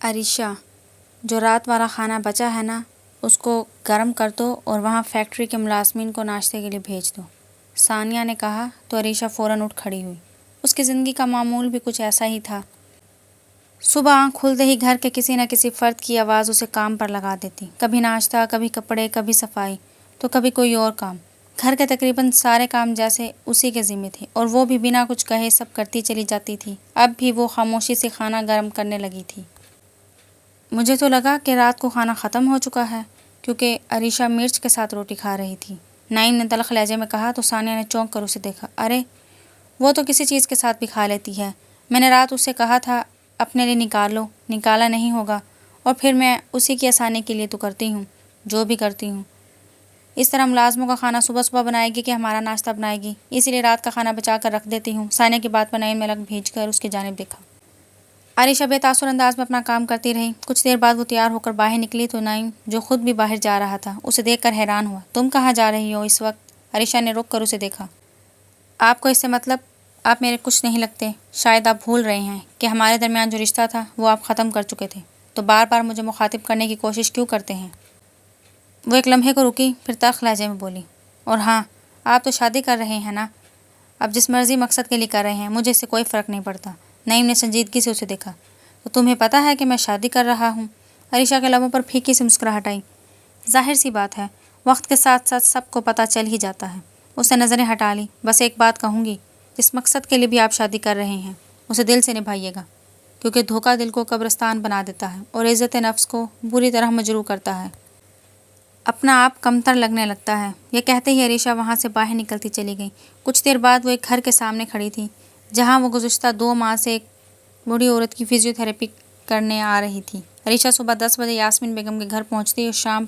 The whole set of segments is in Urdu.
عریشہ، جو رات والا کھانا بچا ہے نا، اس کو گرم کر دو اور وہاں فیکٹری کے ملازمین کو ناشتے کے لیے بھیج دو، ثانیہ نے کہا تو عریشہ فوراً اٹھ کھڑی ہوئی۔ اس کی زندگی کا معمول بھی کچھ ایسا ہی تھا۔ صبح آنکھ کھلتے ہی گھر کے کسی نہ کسی فرد کی آواز اسے کام پر لگا دیتی، کبھی ناشتہ، کبھی کپڑے، کبھی صفائی، تو کبھی کوئی اور کام۔ گھر کے تقریباً سارے کام جیسے اسی کے ذمے تھے اور وہ بھی بنا کچھ کہے سب کرتی چلی جاتی تھی۔ اب بھی وہ خاموشی سے کھانا گرم کرنے لگی تھی۔ مجھے تو لگا کہ رات کو کھانا ختم ہو چکا ہے، کیونکہ عریشہ مرچ کے ساتھ روٹی کھا رہی تھی۔ نعیم نے تلخ لہجے میں کہا تو ثانیہ نے چونک کر اسے دیکھا۔ ارے، وہ تو کسی چیز کے ساتھ بھی کھا لیتی ہے۔ میں نے رات اس سے کہا تھا اپنے لیے نکال لو، نکالا نہیں ہوگا، اور پھر میں اسی کی آسانی کے لیے تو کرتی ہوں جو بھی کرتی ہوں۔ اس طرح ملازموں کا کھانا صبح صبح بنائے گی کہ ہمارا ناشتہ بنائے گی، اسی لیے رات کا کھانا بچا کر رکھ دیتی ہوں۔ ثانیہ کی بات پر نعیم نے لگ بھیج کر اس کی جانب دیکھا۔ عریشہ بے تاثر انداز میں اپنا کام کرتی رہی۔ کچھ دیر بعد وہ تیار ہو کر باہر نکلی تو نعیم، جو خود بھی باہر جا رہا تھا، اسے دیکھ کر حیران ہوا۔ تم کہاں جا رہی ہو اس وقت؟ عریشہ نے رک کر اسے دیکھا۔ آپ کو اس سے مطلب؟ آپ میرے کچھ نہیں لگتے۔ شاید آپ بھول رہے ہیں کہ ہمارے درمیان جو رشتہ تھا وہ آپ ختم کر چکے تھے، تو بار بار مجھے مخاطب کرنے کی کوشش کیوں کرتے ہیں؟ وہ ایک لمحے کو رکی، پھر تلخ لہجے میں بولی، اور ہاں، آپ تو شادی کر رہے ہیں نا؟ اب جس مرضی مقصد کے لیے کر رہے ہیں، مجھے اس سے کوئی فرق نہیں پڑتا۔ نعیم نے سنجیدگی سے اسے دیکھا۔ تو تمہیں پتہ ہے کہ میں شادی کر رہا ہوں؟ عریشہ کے لبوں پر پھیکی سی مسکراہٹ آئی۔ ظاہر سی بات ہے، وقت کے ساتھ ساتھ سب کو پتہ چل ہی جاتا ہے۔ اس نے نظریں ہٹا لی۔ بس ایک بات کہوں گی، جس مقصد کے لیے بھی آپ شادی کر رہے ہیں، اسے دل سے نبھائیے گا، کیونکہ دھوکہ دل کو قبرستان بنا دیتا ہے اور عزت نفس کو بری طرح مجروح کرتا ہے۔ اپنا آپ کمتر لگنے لگتا ہے۔ یہ کہتے ہی عریشہ وہاں سے باہر نکلتی چلی گئی۔ کچھ دیر بعد وہ ایک گھر کے سامنے کھڑی تھی، جہاں وہ گزشتہ 2 ماہ سے ایک بوڑھی عورت کی فزیو تھراپی کرنے آ رہی تھی۔ عریشہ صبح 10 بجے یاسمین بیگم کے گھر پہنچتی اور شام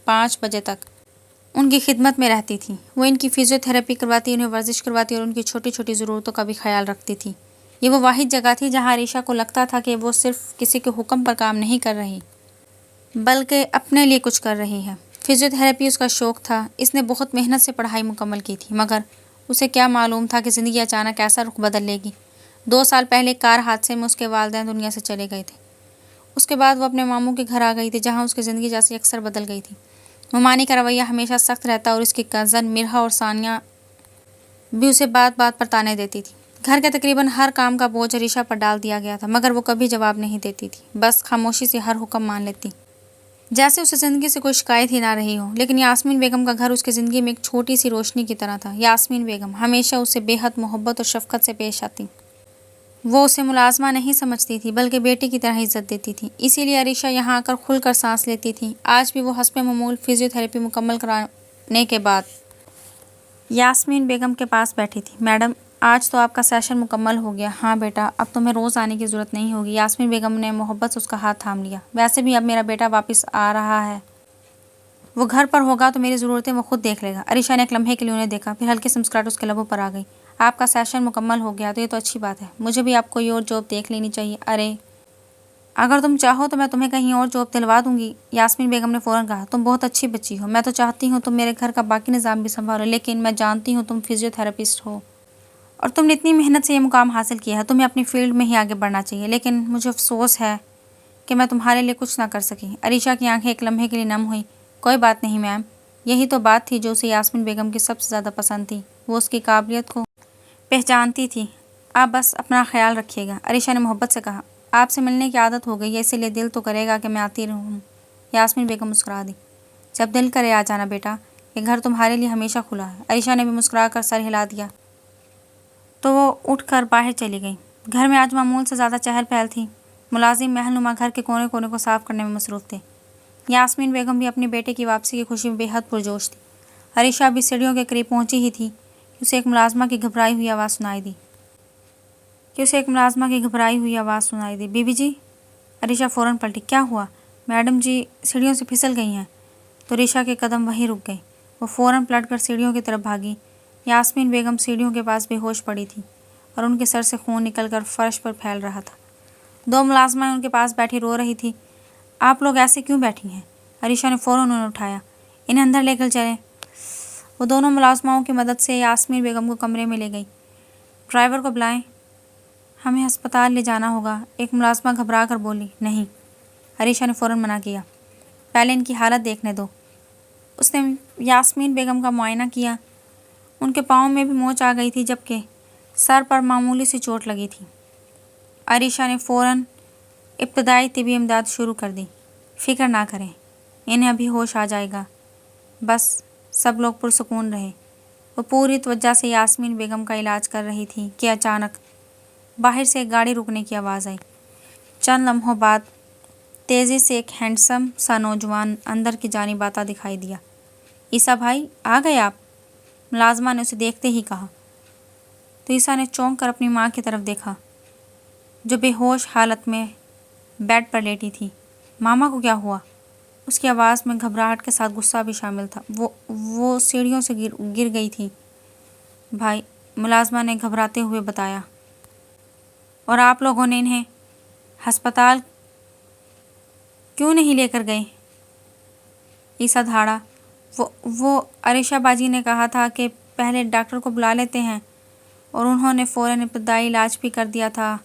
5 بجے تک ان کی خدمت میں رہتی تھی۔ وہ ان کی فزیو تھراپی کرواتی، انہیں ورزش کرواتی اور ان کی چھوٹی چھوٹی ضرورتوں کا بھی خیال رکھتی تھی۔ یہ وہ واحد جگہ تھی جہاں عریشہ کو لگتا تھا کہ وہ صرف کسی کے حکم پر کام نہیں کر رہی، بلکہ اپنے لیے کچھ کر رہی ہے۔ فزیو تھراپی اس کا شوق تھا۔ اس نے بہت محنت سے پڑھائی مکمل کی تھی، مگر اسے کیا معلوم تھا کہ زندگی اچانک ایسا رخ بدل لے گی۔ 2 سال پہلے ایک کار حادثے میں اس کے والدین دنیا سے چلے گئے تھے۔ اس کے بعد وہ اپنے ماموں کے گھر آ گئی تھی، جہاں اس کی زندگی جیسے یکسر بدل گئی تھی۔ ممانی کا رویہ ہمیشہ سخت رہتا اور اس کی کزن مرحا اور ثانیہ بھی اسے بات بات پر طعنے دیتی تھی۔ گھر کے تقریباً ہر کام کا بوجھ عریشہ پر ڈال دیا گیا تھا، مگر وہ کبھی جواب نہیں دیتی تھی، بس خاموشی سے ہر حکم مان لیتی، جیسے اسے زندگی سے کوئی شکایت ہی نہ رہی ہو۔ لیکن یاسمین بیگم کا گھر اس کی زندگی میں ایک چھوٹی سی روشنی کی طرح تھا۔ یاسمین بیگم ہمیشہ اسے بے حد محبت اور شفقت سے پیش آتی۔ وہ اسے ملازمہ نہیں سمجھتی تھی، بلکہ بیٹی کی طرح عزت دیتی تھی۔ اسی لیے عریشہ یہاں آ کر کھل کر سانس لیتی تھی۔ آج بھی وہ حسب معمول فزیو تھراپی مکمل کرانے کے بعد یاسمین بیگم کے پاس بیٹھی تھی۔ میڈم، آج تو آپ کا سیشن مکمل ہو گیا۔ ہاں بیٹا، اب تمہیں روز آنے کی ضرورت نہیں ہوگی۔ یاسمین بیگم نے محبت سے اس کا ہاتھ تھام لیا۔ ویسے بھی اب میرا بیٹا واپس آ رہا ہے، وہ گھر پر ہوگا تو میری ضرورتیں وہ خود دیکھ لے گا۔ عریشہ نے ایک لمحے کے لیے انہیں دیکھا، پھر ہلکی سی مسکراہٹ اس کے لبوں پر آ گئی۔ آپ کا سیشن مکمل ہو گیا تو یہ تو اچھی بات ہے، مجھے بھی آپ کوئی اور جاب دیکھ لینی چاہیے۔ ارے، اگر تم چاہو تو میں تمہیں کہیں اور جاب دلوا دوں گی، یاسمین بیگم نے فوراً کہا۔ تم بہت اچھی بچی ہو، میں تو چاہتی ہوں تم میرے گھر کا باقی نظام بھی سنبھالو، لیکن میں جانتی ہوں تم فزیو تھراپسٹ ہو اور تم نے اتنی محنت سے یہ مقام حاصل کیا ہے، تمہیں اپنی فیلڈ میں ہی آگے بڑھنا چاہیے، لیکن مجھے افسوس ہے کہ میں تمہارے لیے کچھ نہ کر سکی۔ عریشہ کی آنکھیں ایک لمحے کے لیے نم ہوئی۔ کوئی بات نہیں میم، یہی تو بات تھی جو اسے یاسمین بیگم کی سب سے زیادہ پسند تھی، وہ اس کی قابلیت کو پہچانتی تھی۔ آپ بس اپنا خیال رکھیے گا، عریشہ نے محبت سے کہا۔ آپ سے ملنے کی عادت ہو گئی ہے، اسی لیے دل تو کرے گا کہ میں آتی رہوں۔ یاسمین بیگم مسکرا دی۔ جب دل کرے آ جانا بیٹا، یہ گھر تمہارے لیے ہمیشہ کھلا ہے۔ عریشہ نے بھی مسکرا کر سر ہلا دیا تو وہ اٹھ کر باہر چلی گئی۔ گھر میں آج معمول سے زیادہ چہل پہل تھی۔ ملازم محل نما گھر کے کونے کونے کو صاف کرنے میں مصروف تھے۔ یاسمین بیگم بھی اپنی بیٹے کی واپسی کی خوشی میں بے حد پرجوش تھی۔ عریشہ ابھی سیڑھیوں کے قریب پہنچی ہی تھی کہ اسے ایک ملازمہ کی گھبرائی ہوئی آواز سنائی دی۔ Be B G? عریشہ فوراً پلٹی۔ کیا ہوا؟ میڈم جی سیڑھیوں سے پھسل گئی ہیں۔ تو عریشہ کے قدم وہیں رک گئے۔ وہ فوراً پلٹ کر سیڑھیوں کی طرف بھاگی۔ یاسمین بیگم سیڑھیوں کے پاس بے ہوش پڑی تھی اور ان کے سر سے خون نکل کر فرش پر پھیل رہا تھا۔ 2 ملازمائیں ان کے پاس بیٹھی رو رہی تھی۔ آپ لوگ ایسے کیوں بیٹھی ہیں؟ عریشہ نے فوراً انہیں اٹھایا۔ انہیں اندر لے کر چلیں۔ وہ دونوں ملازماؤں کی مدد سے یاسمین بیگم کو کمرے میں لے گئی۔ ڈرائیور کو بلائیں۔ ہمیں ہسپتال لے جانا ہوگا، ایک ملازمہ گھبرا کر بولی۔ نہیں، عریشہ نے فوراً منع کیا، پہلے ان کی حالت دیکھنے دو۔ اس نے یاسمین بیگم کا معائنہ کیا۔ ان کے پاؤں میں بھی موچ آ گئی تھی جبکہ سر پر معمولی سی چوٹ لگی تھی۔ عریشہ نے فوراً ابتدائی طبی امداد شروع کر دی۔ فکر نہ کریں، انہیں ابھی ہوش آ جائے گا۔ بس سب لوگ پرسکون رہے۔ وہ پوری توجہ سے یاسمین بیگم کا علاج کر رہی تھی کہ اچانک باہر سے ایک گاڑی رکنے کی آواز آئی۔ چند لمحوں بعد تیزی سے ایک ہینڈسم سا نوجوان اندر کی جانب آتا دکھائی دیا۔ عیسیٰ بھائی، آ گئے آپ؟ ملازمہ نے اسے دیکھتے ہی کہا تو عیسیٰ نے چونک کر اپنی ماں کی طرف دیکھا جو بے ہوش حالت میں بیڈ پر لیٹی تھی۔ ماما کو کیا ہوا؟ اس کی آواز میں گھبراہٹ کے ساتھ غصہ بھی شامل تھا۔ وہ سیڑھیوں سے گر گئی تھی بھائی، ملازمہ نے گھبراتے ہوئے بتایا۔ اور آپ لوگوں نے انہیں ہسپتال کیوں نہیں لے کر گئے؟ عیسیٰ دھاڑا۔ وہ عریشہ باجی نے کہا تھا کہ پہلے ڈاکٹر کو بلا لیتے ہیں اور انہوں نے فوراً ابتدائی علاج بھی کر دیا تھا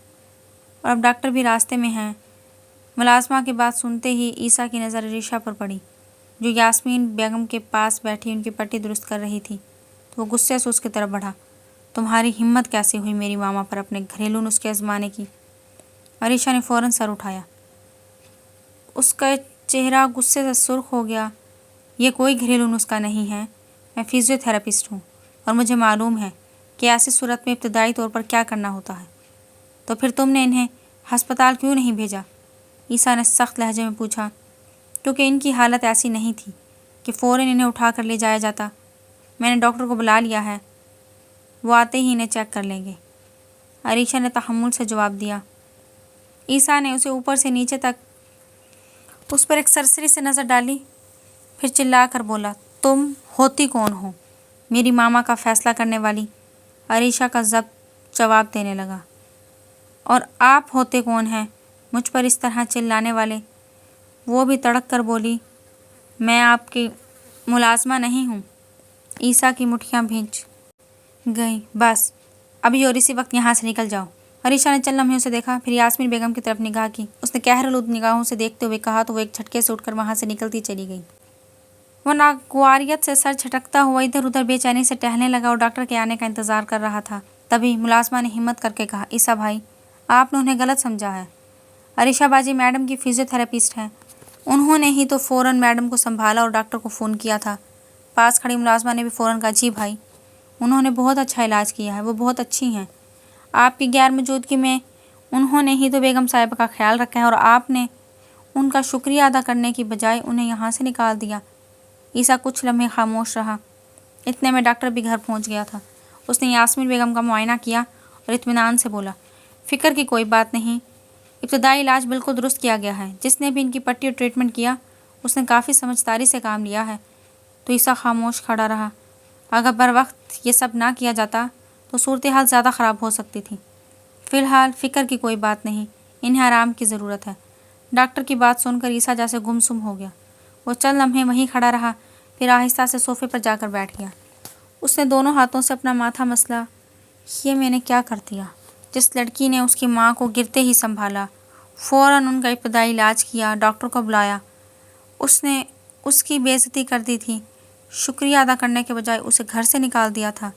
اور اب ڈاکٹر بھی راستے میں ہیں۔ ملازمہ کی بات سنتے ہی عیسیٰ کی نظر عریشہ پر پڑی جو یاسمین بیگم کے پاس بیٹھی ان کی پٹی درست کر رہی تھی، تو وہ غصے سے اس کی طرف بڑھا۔ تمہاری ہمت کیسے ہوئی میری ماما پر اپنے گھریلو نسخے آزمانے کی؟ عریشہ نے فوراً سر اٹھایا۔ اس کا چہرہ غصے سے سرخ ہو گیا۔ یہ کوئی گھریلو نسخہ نہیں ہے، میں فزیو تھراپسٹ ہوں اور مجھے معلوم ہے کہ ایسی صورت میں ابتدائی طور پر کیا کرنا ہوتا ہے۔ تو پھر تم نے انہیں ہسپتال کیوں نہیں بھیجا؟ عیسیٰ نے سخت لہجے میں پوچھا۔ کیونکہ ان کی حالت ایسی نہیں تھی کہ فوراً انہیں اٹھا کر لے جایا جاتا۔ میں نے ڈاکٹر کو بلا لیا ہے، وہ آتے ہی انہیں چیک کر لیں گے، عریشہ نے تحمل سے جواب دیا۔ عیسیٰ نے اسے اوپر سے نیچے تک اس پر ایک سرسری سے نظر ڈالی، پھر چلا کر بولا، تم ہوتی کون ہو؟ میری ماما کا فیصلہ کرنے والی؟ عریشہ کا ضبط جواب دینے لگا۔ اور آپ ہوتے کون ہیں مجھ پر اس طرح چلانے والے؟ وہ بھی تڑک کر بولی، میں آپ کی ملازمہ نہیں ہوں۔ عیسیٰ کی مٹھیاں بھیج گئیں۔ بس ابھی اور اسی وقت یہاں سے نکل جاؤ۔ عریشہ نے چند لمحے اسے دیکھا، پھر یاسمین بیگم کی طرف نگاہ کی۔ اس نے قہرآلود نگاہوں سے دیکھتے ہوئے کہا تو وہ ایک جھٹکے سے اٹھ کر وہاں سے نکلتی چلی گئی۔ وہ ناگواریت سے سر جھٹکتا ہوا ادھر ادھر بے چینی سے ٹہلنے لگا اور ڈاکٹر کے آنے کا انتظار کر رہا تھا۔ تبھی ملازمہ نے ہمت کر کے کہا، عیسیٰ بھائی، آپ نے انہیں غلط سمجھا ہے۔ عریشہ باجی میڈم کی فزیو تھراپسٹ ہیں، انہوں نے ہی تو فوراً میڈم کو سنبھالا اور ڈاکٹر کو فون کیا تھا۔ پاس کھڑی ملازمہ نے بھی فوراً کہا، جی بھائی، انہوں نے بہت اچھا علاج کیا ہے، وہ بہت اچھی ہیں۔ آپ کی غیر موجودگی میں انہوں نے ہی تو بیگم صاحبہ کا خیال رکھا ہے اور آپ نے ان کا شکریہ ادا کرنے کی بجائے انہیں یہاں سے نکال دیا۔ عیسیٰ کچھ لمحے خاموش رہا۔ اتنے میں ڈاکٹر بھی گھر پہنچ گیا تھا۔ اس نے یاسمین بیگم کا معائنہ کیا اور اطمینان سے بولا، فکر کی کوئی بات نہیں، ابتدائی علاج بالکل درست کیا گیا ہے۔ جس نے بھی ان کی پٹی اور ٹریٹمنٹ کیا اس نے کافی سمجھداری سے کام لیا ہے۔ تو عیسیٰ خاموش کھڑا رہا۔ اگر بر وقت یہ سب نہ کیا جاتا تو صورتحال زیادہ خراب ہو سکتی تھی۔ فی الحال فکر کی کوئی بات نہیں، انہیں آرام کی ضرورت ہے۔ ڈاکٹر کی بات سن کر عیسیٰ جیسے گمسم ہو گیا۔ وہ چند لمحے وہیں کھڑا رہا، پھر آہستہ سے صوفے پر جا کر بیٹھ گیا۔ اس نے دونوں ہاتھوں سے اپنا ماتھا مسلا۔ یہ میں نے کیا کر دیا؟ جس لڑکی نے اس کی ماں کو گرتے ہی سنبھالا، فوراً ان کا ابتدائی علاج کیا، ڈاکٹر کو بلایا، اس نے اس کی بے عزتی کر دی تھی، شکریہ ادا کرنے کے بجائے اسے گھر سے نکال دیا تھا۔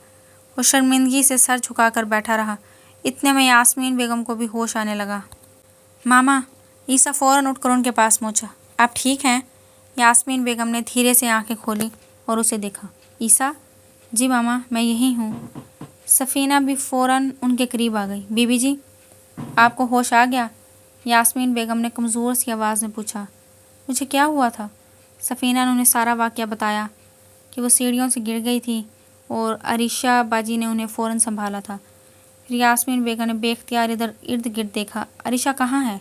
وہ شرمندگی سے سر جھکا کر بیٹھا رہا۔ اتنے میں یاسمین بیگم کو بھی ہوش آنے لگا۔ ماما! عیسیٰ فوراً اٹھ کر ان کے پاس پہنچا۔ آپ ٹھیک ہیں؟ یاسمین بیگم نے دھیرے سے آنکھیں کھولی اور اسے دیکھا۔ عیسیٰ! جی ماما، میں یہی ہوں۔ سفینہ بھی فوراً ان کے قریب آ گئی۔ بی بی جی، آپ کو ہوش آ گیا؟ یاسمین بیگم نے کمزور سی آواز میں پوچھا۔ مجھے کیا ہوا تھا؟ سفینہ نے انہیں سارا واقعہ بتایا کہ وہ سیڑھیوں سے گر گئی تھی اور عریشہ باجی نے انہیں فوراً سنبھالا تھا۔ پھر یاسمین بیگم نے بے اختیار ادھر ارد گرد دیکھا۔ عریشہ کہاں ہے؟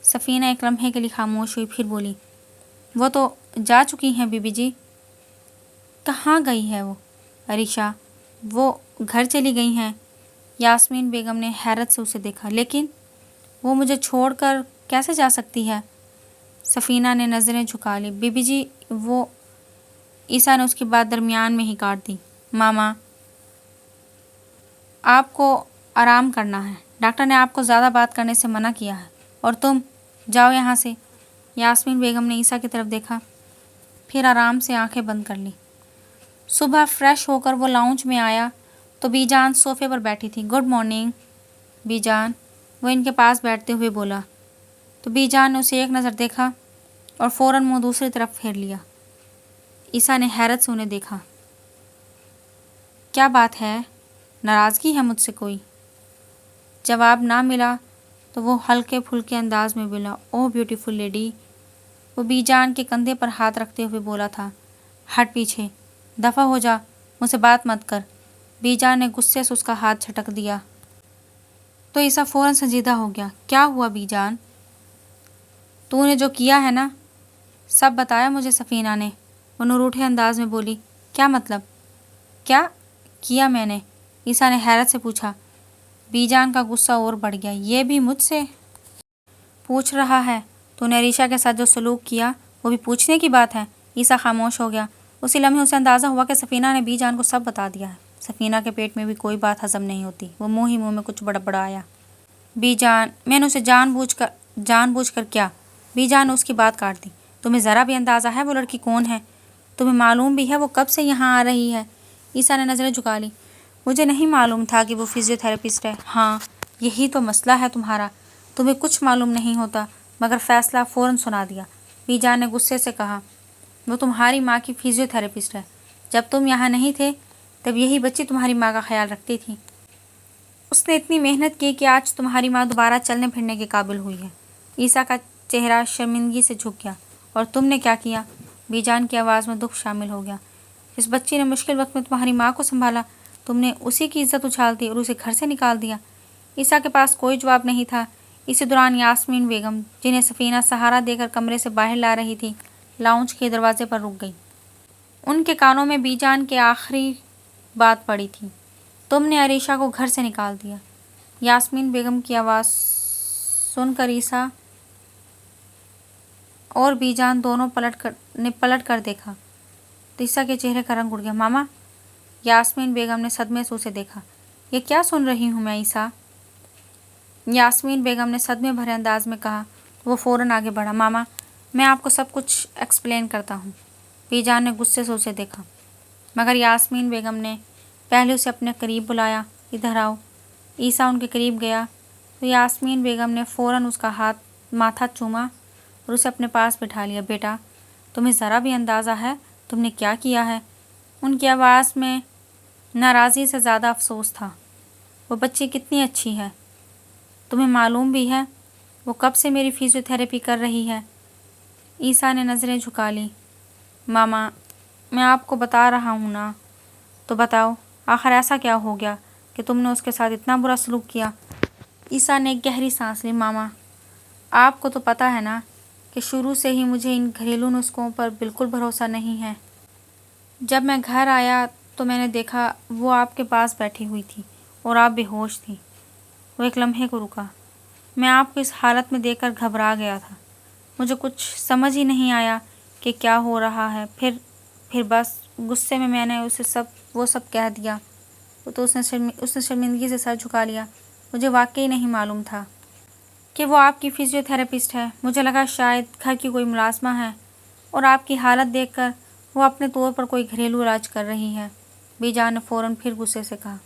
سفینہ ایک لمحے کے لیے خاموش ہوئی، پھر بولی، وہ تو جا چکی ہیں بی بی جی۔ کہاں گئی ہے وہ؟ عریشہ، وہ گھر چلی گئی ہیں۔ یاسمین بیگم نے حیرت سے اسے دیکھا۔ لیکن وہ مجھے چھوڑ کر کیسے جا سکتی ہے؟ سفینہ نے نظریں جھکا لی۔ بی بی جی، وہ… عیسیٰ نے اس کی بات درمیان میں ہی کاٹ دی۔ ماما، آپ کو آرام کرنا ہے، ڈاکٹر نے آپ کو زیادہ بات کرنے سے منع کیا ہے، اور تم جاؤ یہاں سے۔ یاسمین بیگم نے عیسیٰ کی طرف دیکھا، پھر آرام سے آنکھیں بند کر لی۔ صبح فریش ہو کر وہ لاؤنج میں آیا تو بی جان صوفے پر بیٹھی تھی۔ گڈ مارننگ بی جان، وہ ان کے پاس بیٹھتے ہوئے بولا، تو بی جان نے اسے ایک نظر دیکھا اور فوراً منہ دوسری طرف پھیر لیا۔ عیسیٰ نے حیرت سے انہیں دیکھا۔ کیا بات ہے؟ ناراضگی ہے مجھ سے کوئی؟ جواب نہ ملا تو وہ ہلکے پھلکے انداز میں بولا، اوہ بیوٹیفل لیڈی۔ وہ بی جان کے کندھے پر ہاتھ رکھتے ہوئے بولا تھا، ہٹ پیچھے، دفع ہو جا، مجھ سے بات مت کر۔ بی جان نے غصے سے اس کا ہاتھ جھٹک دیا تو عیسیٰ فوراً سنجیدہ ہو گیا۔ کیا ہوا بی جان؟ تو نے جو کیا ہے نا، سب بتایا مجھے سفینہ نے، وہ نروٹھے انداز میں بولی۔ کیا مطلب؟ کیا کیا میں نے؟ عیسیٰ نے حیرت سے پوچھا۔ بی جان کا غصہ اور بڑھ گیا۔ یہ بھی مجھ سے پوچھ رہا ہے؟ تو نے عریشہ کے ساتھ جو سلوک کیا وہ بھی پوچھنے کی بات ہے؟ عیسیٰ خاموش ہو گیا۔ اسی لمحے اسے اندازہ ہوا کہ سفینہ نے بی جان کو سب بتا دیا ہے۔ سفینہ کے پیٹ میں بھی کوئی بات ہضم نہیں ہوتی۔ وہ منہ ہی منہ میں کچھ بڑبڑایا۔ بی جان، میں نے اسے جان بوجھ کر کیا؟ بی جان نے اس کی بات کاٹ دی۔ تمہیں ذرا بھی اندازہ ہے وہ لڑکی کون ہے؟ تمہیں معلوم بھی ہے وہ کب سے یہاں آ رہی ہے؟ عیسیٰ نے نظریں جھکا لی۔ مجھے نہیں معلوم تھا کہ وہ فزیو تھراپسٹ ہے۔ ہاں، یہی تو مسئلہ ہے تمہارا، تمہیں کچھ معلوم نہیں ہوتا، مگر فیصلہ فوراً سنا دیا۔ بی جان نے غصے سے کہا، وہ تمہاری ماں کی فزیو تھراپسٹ ہے۔ جب تم یہاں نہیں تھے تب یہی بچی تمہاری ماں کا خیال رکھتی تھی۔ اس نے اتنی محنت کی کہ آج تمہاری ماں دوبارہ چلنے پھرنے کے قابل ہوئی ہے۔ عیسیٰ کا چہرہ شرمندگی سے جھک گیا۔ اور تم نے کیا کیا؟ بی جان کی آواز میں دکھ شامل ہو گیا۔ اس بچی نے مشکل وقت میں تمہاری ماں کو سنبھالا، تم نے اسی کی عزت اچھال دی اور اسے گھر سے نکال دیا۔ عیسیٰ کے پاس کوئی جواب نہیں تھا۔ اسی دوران یاسمین بیگم، جنہیں سفینہ سہارا دے کر کمرے سے باہر لا رہی تھی، لاؤنج کے دروازے پر رک گئی۔ ان کے کانوں میں بی جان کی آخری بات پڑی تھی، تم نے عریشہ کو گھر سے نکال دیا۔ یاسمین بیگم کی آواز سن کر عیسیٰ اور بی جان دونوں پلٹ کر دیکھا تو عیسیٰ کے چہرے کا رنگ اڑ گیا۔ ماما! یاسمین بیگم نے صدمے سے اسے دیکھا۔ یہ کیا سن رہی ہوں میں عیسیٰ؟ یاسمین بیگم نے صدمے بھرے انداز میں کہا۔ وہ فوراً آگے بڑھا۔ ماما، میں آپ کو سب کچھ ایکسپلین کرتا ہوں۔ بی جان نے غصے سے اسے دیکھا، مگر یاسمین بیگم نے پہلے اسے اپنے قریب بلایا۔ ادھر آؤ۔ عیسیٰ ان کے قریب گیا تو یاسمین بیگم نے فوراً اس کا ماتھا چوما اور اسے اپنے پاس بٹھا لیا۔ بیٹا، تمہیں ذرا بھی اندازہ ہے تم نے کیا کیا ہے؟ ان کی آواز میں ناراضی سے زیادہ افسوس تھا۔ وہ بچی کتنی اچھی ہے، تمہیں معلوم بھی ہے وہ کب سے میری فزیو تھراپی کر رہی ہے؟ عیسیٰ نے نظریں جھکا لی۔ ماما، میں آپ کو بتا رہا ہوں نا، تو بتاؤ آخر ایسا کیا ہو گیا کہ تم نے اس کے ساتھ اتنا برا سلوک کیا؟ عیسیٰ نے ایک گہری سانس لی۔ ماما، آپ کو تو پتہ ہے نا کہ شروع سے ہی مجھے ان گھریلو نسخوں پر بالکل بھروسہ نہیں ہے۔ جب میں گھر آیا تو میں نے دیکھا وہ آپ کے پاس بیٹھی ہوئی تھی اور آپ بے ہوش تھی۔ وہ ایک لمحے کو رکا۔ میں آپ کو اس حالت میں دیکھ کر گھبرا گیا تھا۔ مجھے کچھ سمجھ ہی نہیں آیا کہ کیا ہو رہا ہے۔ پھر بس غصے میں نے اسے وہ سب کہہ دیا تو اس نے شرمندگی سے سر جھکا لیا۔ مجھے واقعی نہیں معلوم تھا کہ وہ آپ کی فزیو تھراپسٹ ہے۔ مجھے لگا شاید گھر کی کوئی ملازمہ ہے اور آپ کی حالت دیکھ کر وہ اپنے طور پر کوئی گھریلو علاج کر رہی ہے۔ بی جان نے فوراً پھر غصے سے کہا،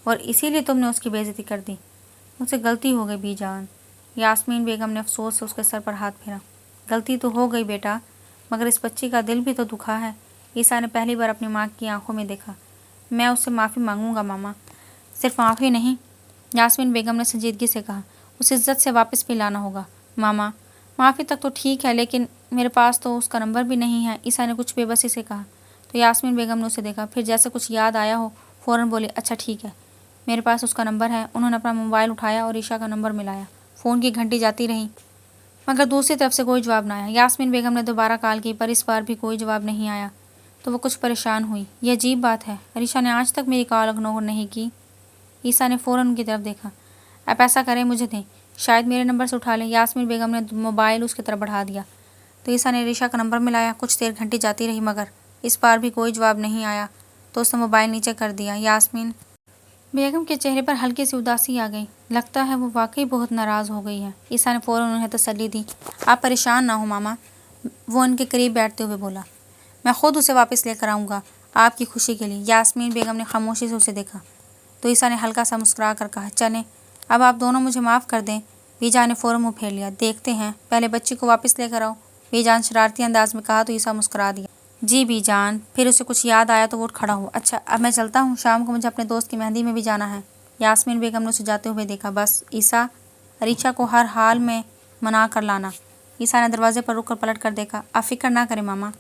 اور اسی لیے تم نے اس کی بے عزتی کر دی۔ مجھ سے غلطی ہو گئی بی جان۔ یاسمین بیگم نے افسوس سے اس کے سر پر ہاتھ پھیرا۔ غلطی تو ہو گئی بیٹا، مگر اس بچی کا دل بھی تو دکھا ہے۔ عیسیٰ نے پہلی بار اپنی ماں کی آنکھوں میں دیکھا۔ میں اس سے معافی مانگوں گا ماما۔ صرف معافی نہیں، یاسمین بیگم نے سنجیدگی سے کہا، اس عزت سے واپس بھی لانا ہوگا۔ ماما، معافی تک تو ٹھیک ہے، لیکن میرے پاس تو اس کا نمبر بھی نہیں ہے، عیسیٰ نے کچھ بے بسی سے کہا۔ تو یاسمین بیگم نے اسے دیکھا، پھر جیسے کچھ یاد آیا ہو فوراً بولی، اچھا ٹھیک ہے، میرے پاس اس کا نمبر ہے۔ انہوں نے اپنا موبائل اٹھایا اور عیشا کا نمبر ملایا۔ فون کی گھنٹی جاتی رہی مگر دوسری طرف سے کوئی جواب نہ آیا۔ یاسمین بیگم نے دوبارہ کال کی پر اس بار بھی کوئی جواب نہیں آیا تو وہ کچھ پریشان ہوئی۔ یہ عجیب بات ہے، عریشہ نے آج تک میری کال اگنور نہیں کی۔ عیسیٰ نے فوراً ان کی طرف دیکھا۔ آپ ایسا کریں، مجھے دیں، شاید میرے نمبر سے اٹھا لیں۔ یاسمین بیگم نے موبائل اس کی طرف بڑھا دیا تو عیسیٰ نے عریشہ کا نمبر ملایا۔ کچھ دیر گھنٹی جاتی رہی مگر اس بار بھی کوئی جواب نہیں آیا تو اس نے موبائل نیچے کر دیا۔ یاسمین بیگم کے چہرے پر ہلکی سی اداسی آ گئی۔ لگتا ہے وہ واقعی بہت ناراض ہو گئی ہے۔ عیسیٰ نے فوراً انہیں تسلی دی۔ آپ پریشان نہ ہو ماما، وہ ان کے قریب بیٹھتے ہوئے بولا۔ میں خود اسے واپس لے کر آؤں گا آپ کی خوشی کے لیے۔ یاسمین بیگم نے خاموشی سے اسے دیکھا تو عیسیٰ نے ہلکا سا مسکرا کر کہا، چلیں اب آپ دونوں مجھے معاف کر دیں۔ بی جان نے فوراً منہ پھیر لیا۔ دیکھتے ہیں، پہلے بچی کو واپس لے کر آؤ، بی جان شرارتی انداز میں کہا تو عیسیٰ مسکرا دیا۔ جی بی جان۔ پھر اسے کچھ یاد آیا تو وہ اٹھ کھڑا ہوا۔ اچھا اب میں چلتا ہوں، شام کو مجھے اپنے دوست کی مہندی میں بھی جانا ہے۔ یاسمین بیگم نے اسے جاتے ہوئے دیکھا۔ بس عیسیٰ، عریشہ کو ہر حال میں منا کر لانا۔ عیسیٰ نے دروازے پر رک کر پلٹ کر دیکھا۔ آپ فکر نہ کریں ماما،